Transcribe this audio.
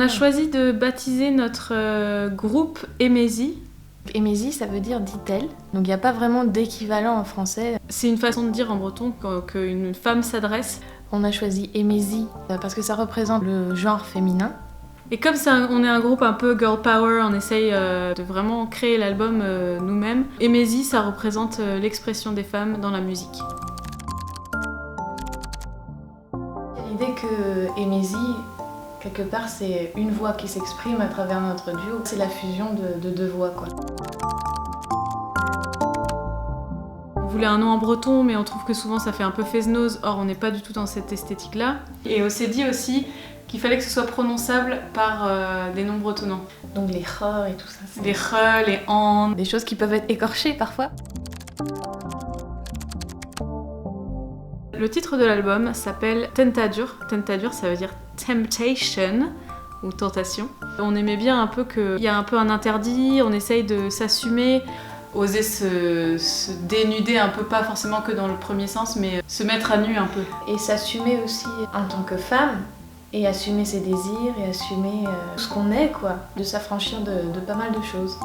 a choisi de baptiser notre groupe Emezi. Emezi, ça veut dire dit-elle. Donc il n'y a pas vraiment d'équivalent en français. C'est une façon de dire en breton qu'une femme s'adresse. On a choisi Emezi parce que ça représente le genre féminin. Et comme on est un groupe un peu girl power, on essaye de vraiment créer l'album nous-mêmes. Emezi, ça représente l'expression des femmes dans la musique. L'idée que Emezi, quelque part, c'est une voix qui s'exprime à travers notre duo. C'est la fusion de deux voix, quoi. On voulait un nom en breton, mais on trouve que souvent ça fait un peu fesnose. Or, on n'est pas du tout dans cette esthétique-là. Et on s'est dit aussi qu'il fallait que ce soit prononçable par des noms bretonnants. Donc les re et tout ça. Les re, les an. Des choses qui peuvent être écorchées parfois. Le titre de l'album s'appelle Tentadur. Tentadur, ça veut dire temptation ou tentation. On aimait bien un peu qu'il y a un peu un interdit, on essaye de s'assumer, oser se dénuder un peu, pas forcément que dans le premier sens, mais se mettre à nu un peu. Et s'assumer aussi en tant que femme, et assumer ses désirs, et assumer ce qu'on est, quoi. De s'affranchir de pas mal de choses.